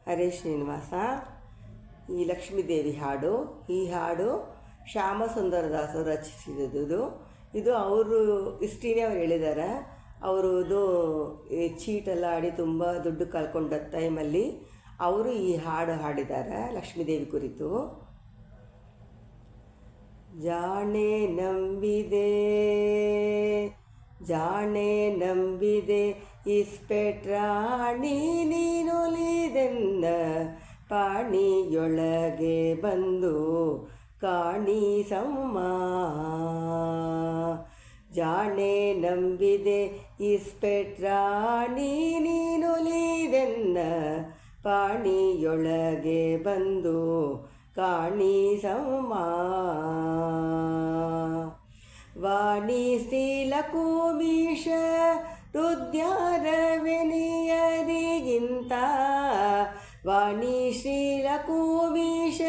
ಹರೇ ಶ್ರೀನಿವಾಸ. ಈ ಲಕ್ಷ್ಮೀದೇವಿ ಹಾಡು, ಈ ಹಾಡು ಶ್ಯಾಮಸುಂದರದಾಸರು ರಚಿಸಿದ್ದು. ಇದು ಅವರು ಹಿಸ್ಟ್ರಿನೇ ಅವ್ರು ಹೇಳಿದ್ದಾರೆ. ಅವರದು ಚೀಟೆಲ್ಲ ಆಡಿ ತುಂಬ ದುಡ್ಡು ಕಳ್ಕೊಂಡ ಟೈಮಲ್ಲಿ ಅವರು ಈ ಹಾಡು ಹಾಡಿದ್ದಾರೆ ಲಕ್ಷ್ಮೀದೇವಿ ಕುರಿತು. ಜಾಣೆ ನಂಬಿದೆ ಜಾಣೆ ನಂಬಿದೆ ಇಸ್ಪೆಟ್ರಾಣಿ ನೀನೊಲಿದೆನ್ನ ಪಾಣಿಯೊಳಗೆ ಬಂದು ಕಾಣಿಸಮ್ಮ. ಜಾಣೆ ನಂಬಿದೆ ಇಸ್ಪೆಟ್ರಾಣಿ ನೀನೊಲಿದೆನ್ನ ಪಾಣಿಯೊಳಗೆ ಬಂದು ಕಾಣಿಸಮ್ಮ. ವಾಣಿ ಸ್ತ್ರೀಲಕುಮೀಶ ಹೃದ್ಯಾರವೆನಿಯರಿಗಿಂತ ವಾಣಿ ಶ್ರೀಲಕುಮೀಶ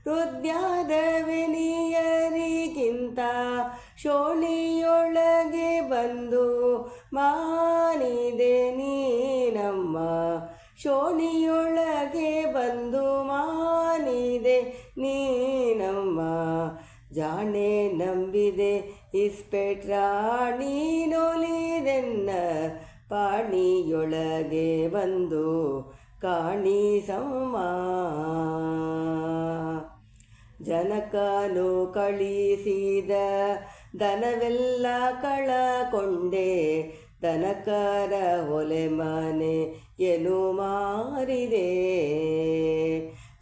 ಹೃದ್ಯಾರವೆನಿಯರಿಗಿಂತ ಶೋಣಿಯೊಳಗೆ ಬಂದು ಮಾನಿದೆ ನೀನಮ್ಮ. ಶೋಣಿಯೊಳಗೆ ಬಂದು ಮಾನಿದೆ ನೀನಮ್ಮ. ಜಾಣೆ ನಂಬಿದೆ ಇಸ್ಪೆಟ್ರಾಣಿ ನೊಲಿದೆನ್ನ ಪಾಣಿಯೊಳಗೆ ಬಂದು ಕಾಣಿಸಮ್ಮ. ಜನಕನು ಕಳಿಸಿದ ದನವೆಲ್ಲ ಕಳಕೊಂಡೆ ದನಕರ ಹೊಲೆ ಮನೆ ಎನು ಮಾರಿದೆ.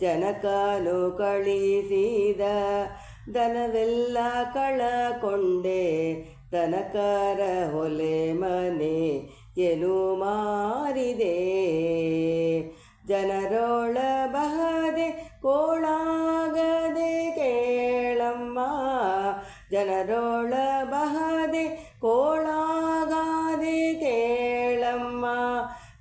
ಜನಕನು ಕಳಿಸಿದ ದನವೆಲ್ಲ ಕಳಕೊಂಡೆ ದನಕರ ಹೊಲೆ ಮನೆ ಎನು ಮಾರಿದೆ. ಜನರೊಳ ಬಹದೆ ಕೋಳಾಗದೆ ಕೇಳಮ್ಮ. ಜನರೊಳ ಬಹದೆ ಕೋಳಾಗದೆ ಕೇಳಮ್ಮ.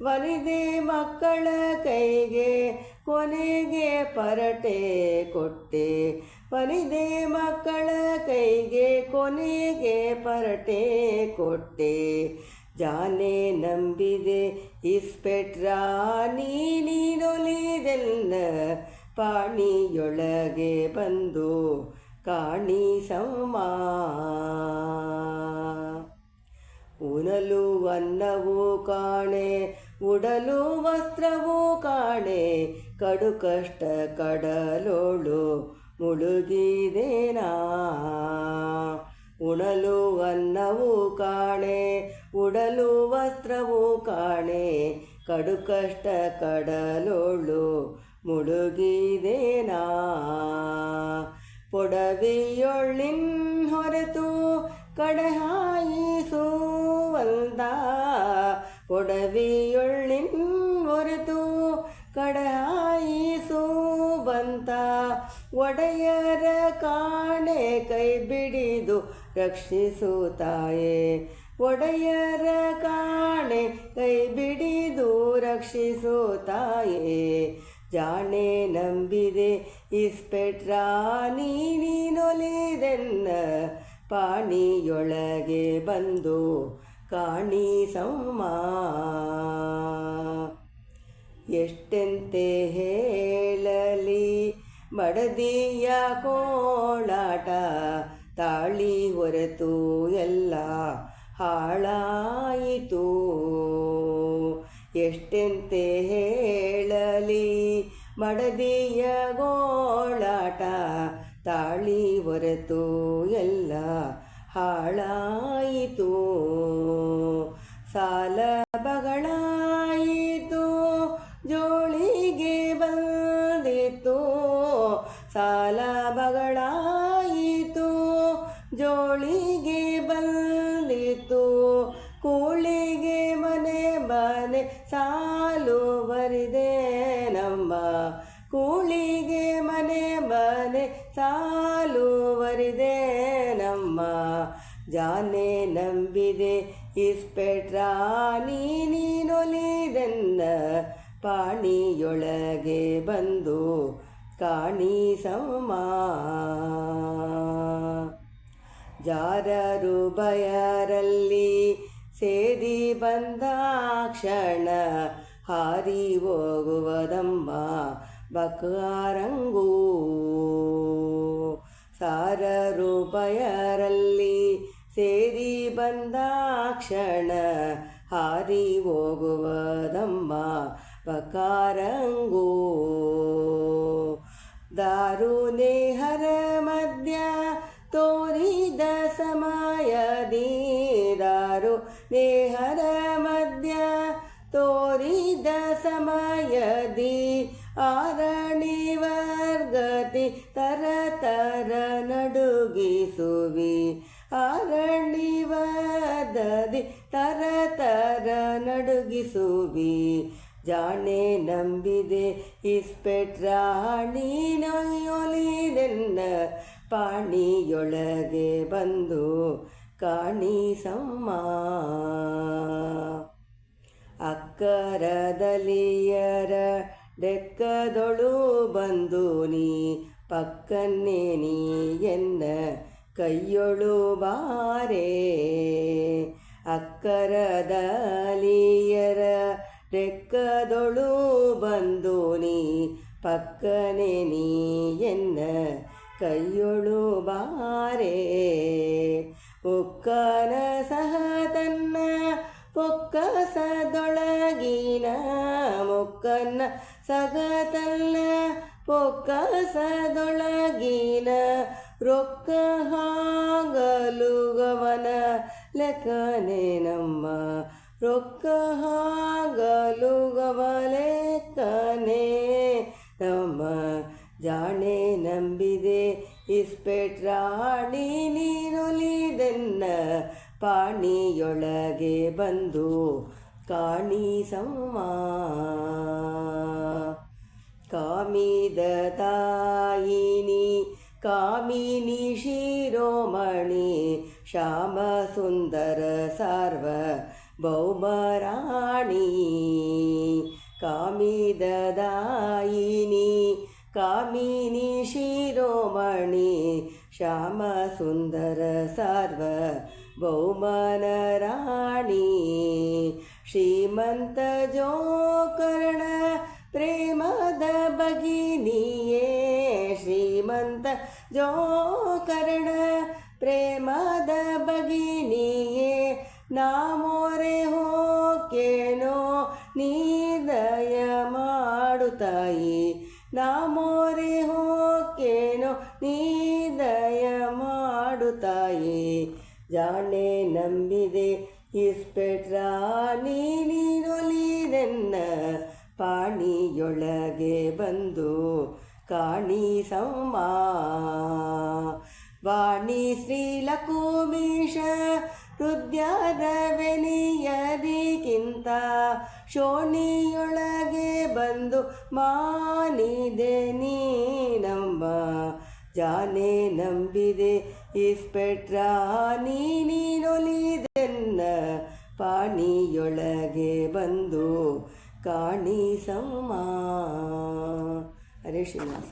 ಒಲಿದೆ ಮಕ್ಕಳ ಕೈಗೆ ಕೊನೆಗೆ ಪರಟೆ ಕೊಟ್ಟೆ. ಒಲಿದೆ ಮಕ್ಕಳ ಕೈಗೆ ಕೊನೆಗೆ ಪರಟೆ ಕೊಟ್ಟೆ. ಜಾನೆ ನಂಬಿದೆ ಇಸ್ಪೆಟ್ರಾಣಿ ನೀನೊಲಿದೆನ್ನ ಪಾಣಿಯೊಳಗೆ ಬಂದು ಕಾಣಿಸಮ್ಮ. ಉಣಲು ಅನ್ನವೂ ಕಾಣೆ ಉಡಲು ವಸ್ತ್ರವೂ ಕಾಣೆ ಕಡು ಕಷ್ಟ ಕಡಲೋಳು ಮುಳುಗಿದೇನಾ. ಉಣಲು ಅನ್ನವೂ ಕಾಣೆ ಉಡಲು ವಸ್ತ್ರವೂ ಕಾಣೆ ಕಡು ಕಷ್ಟ ಕಡಲೋಳು ಮುಳುಗಿದೇನಾ. ಪೊಡವೆಯೊಳ್ಳಿನ್ ಹೊರತು ಕಡಹಾಯಿಸುವಂತ. ಪೊಡವೆಯೊಳ್ಳಿನ್ ಹೊರತು ಕಡಹಾಯಿಸುವಂತ. ಒಡೆಯರ ಕಾಣೆ ಕೈ ಬಿಡಿದು ರಕ್ಷಿಸುತ್ತಾಯೆ. ಒಡೆಯರ ಕಾಣೆ ಕೈ ಬಿಡಿದು ರಕ್ಷಿಸುತ್ತಾಯೆ. ಜಾಣೆ ನಂಬಿದೆ ಇಸ್ಪೆಟ್ರಾಣಿ ನೀನೊಲಿದೆನ್ನ ಪಾಣಿಯೊಳಗೆ ಬಂದು ಕಾಣಿಸಮ್ಮ. ಎಷ್ಟೆಂತೆ ಹೇಳಲಿ ಮಡದಿಯ ಕೋಳಾಟ ತಾಳಿ ಹೊರತು ಎಲ್ಲ ಹಾಳಾಯಿತು. ಎಷ್ಟೆಂತೆ ಹೇಳಲಿ ಮಡದಿಯ ಗೋಳಾಟ ತಾಳಿ ಹೊರತು ಎಲ್ಲ ಹಾಳಾಯಿತು. ಸಾಲ ಬಗಳಾಯಿತು ಜೋಳಿಗೆ ಬಂದಿತು. ಸಾಲ ಬಗಳಾಯಿತು ಜೋಳಿಗೆ ಬಂದಿತು. ಕೂಳಿಗೆ ಮನೆ ಮನೆ ಸಾಲು ಬರಿದೆ ನಮ್ಮ. ಕೂಳಿಗೆ ಮನೆ ಮನೆ ಸಾಲು ಬರಿದೆ ನಮ್ಮ. ಜಾನೆ ನಂಬಿದೆ ಇಸ್ಪೆಟ್ರಾಣಿ ನೀನೊಲಿದೆನ್ನ ಪಾಣಿಯೊಳಗೆ ಬಂದು ಕಾಣಿಸಮ್ಮ. ಜಾರರು ಬಯರಲ್ಲಿ ಸೇರಿ ಬಂದಾಕ್ಷಣ ಹಾರಿ ಹೋಗುವುದಮ್ಮ ಬಕಾರಂಗೂ. ಸಾರರು ಬಯರಲ್ಲಿ ಸೇರಿ ಬಂದಾಕ್ಷಣ ಹಾರಿ ಹೋಗುವುದಮ್ಮ ಬಕಾರಂಗೂ. ದಾರು ನೇಹರ ಮಧ್ಯ ತೋರಿದ ಸಮಯದಿ, ದಾರು ನೇಹರ ಮಧ್ಯ ತೋರಿದ ಸಮಯದಿ, ಆರಣಿ ವರ್ಗತಿ ತರ ನಡುಗಿಸುವಿ, ಆರಣಿ ವರ್ಗದಿ ತರ ನಡುಗಿಸುವಿ. ಜಾಣೆ ನಂಬಿದೆ ಇಸ್ಪೆಟ್ರಾಣಿ ನೊಯ್ಯೊಲಿದೆನ್ನ ಪಾಣಿಯೊಳಗೆ ಬಂದು ಕಾಣಿಸಮ್ಮ. ಅಕ್ಕರದಲಿಯರ ಡೆಕ್ಕದೊಳು ಬಂದು ನೀ ಪಕ್ಕನ್ನೇ ನೀ ಎನ್ನ ಕೈಯೊಳು ಬಾರೆ. ಅಕ್ಕರದಲಿಯರ ಡೆಕ್ಕದೊಳು ಬಂದು ನೀ ಪಕ್ಕನೆ ನೀ ಎನ್ನ ಕೈಯೊಳು ಬಾರೆ. ಉಕ್ಕನ ಸಹ ತನ್ನ ಪೊಕ್ಕಸದೊಳಗಿನ, ಮುಕ್ಕನ ಸಹ ತನ್ನ ಪೊಕ್ಕಸದೊಳಗಿನ ರೊಕ್ಕ ಹಾಗಲುಗವನ ಲೆಕ್ಕನೆ ನಮ್ಮ, ರೊಕ್ಕ ಹಾಗಲುಗವ ಲೆಕ್ಕನೆ ನಮ್ಮ. ಜಾಣೆ ನಂಬಿದೆ ಇಸ್ಪೆಟ್ರಾಣಿ ನೀನೊಲಿದೆನ್ನ ಪಾಣಿಯೊಳಗೆ ಬಂದು ಕಾಣಿಸಮ್ಮ. ಕಾಮಿದ ತಾಯಿನಿ ಕಾಮಿನಿ ಶಿರೋಮಣಿ ಶ್ಯಾಮ ಸುಂದರ ಸಾರ್ವ ಭೌಮರಾಣಿ. ಕಾಮಿದ ದಾಯಿನಿ ಕಾಮಿನಿ ಶಿರೋಮಣಿ ಶ್ಯಾಮ ಸುಂದರ ಸಾರ್ವ ಭೌಮನ ರಾಣಿ. ಶ್ರೀಮಂತ ಜೋಕರ್ಣ ಪ್ರೇಮದ ಭಗಿನಿಯೇ, ಶ್ರೀಮಂತ ಜೋಕರ್ಣ ಪ್ರೇಮದ ಭಗಿನಿಯೇ. ನಾ ಮೊರೆ ಹೋಕೇನೋ ನೀ ದಯ ಮಾಡು ತಾಯಿ, ನಾ ಮೊರೆ ಹೋಕೇನೋ ನೀ ದಯ ಮಾಡು ತಾಯಿ. ಜಾಣೆ ನಂಬಿದೆ ಇಸ್ಪೆಟ್ರಾಣಿ ನೀನೊಲಿದೆನ್ನ ಪಾಣಿಯೊಳಗೆ ಬಂದು ಕಾಣಿಸಮ್ಮ. ವಾಣಿ ಶ್ರೀಲಕುಮೀಶ ಹೃದಯದವೆನಿಯರಿಗಿಂತ ಶೋಣಿಯೊಳಗೆ ಬಂದು ಮಾನಿದೆ ನೀನಮ್ಮ. ಜಾನೆ ನಂಬಿದೆ ಇಸ್ಪೆಟ್ರಾಣಿ ನೀನೊಲಿದೆನ್ನ ಪಾಣಿಯೊಳಗೆ ಬಂದು ಕಾಣಿಸಮ್ಮ. ಹರೇ ಶ್ರೀನಿವಾಸ.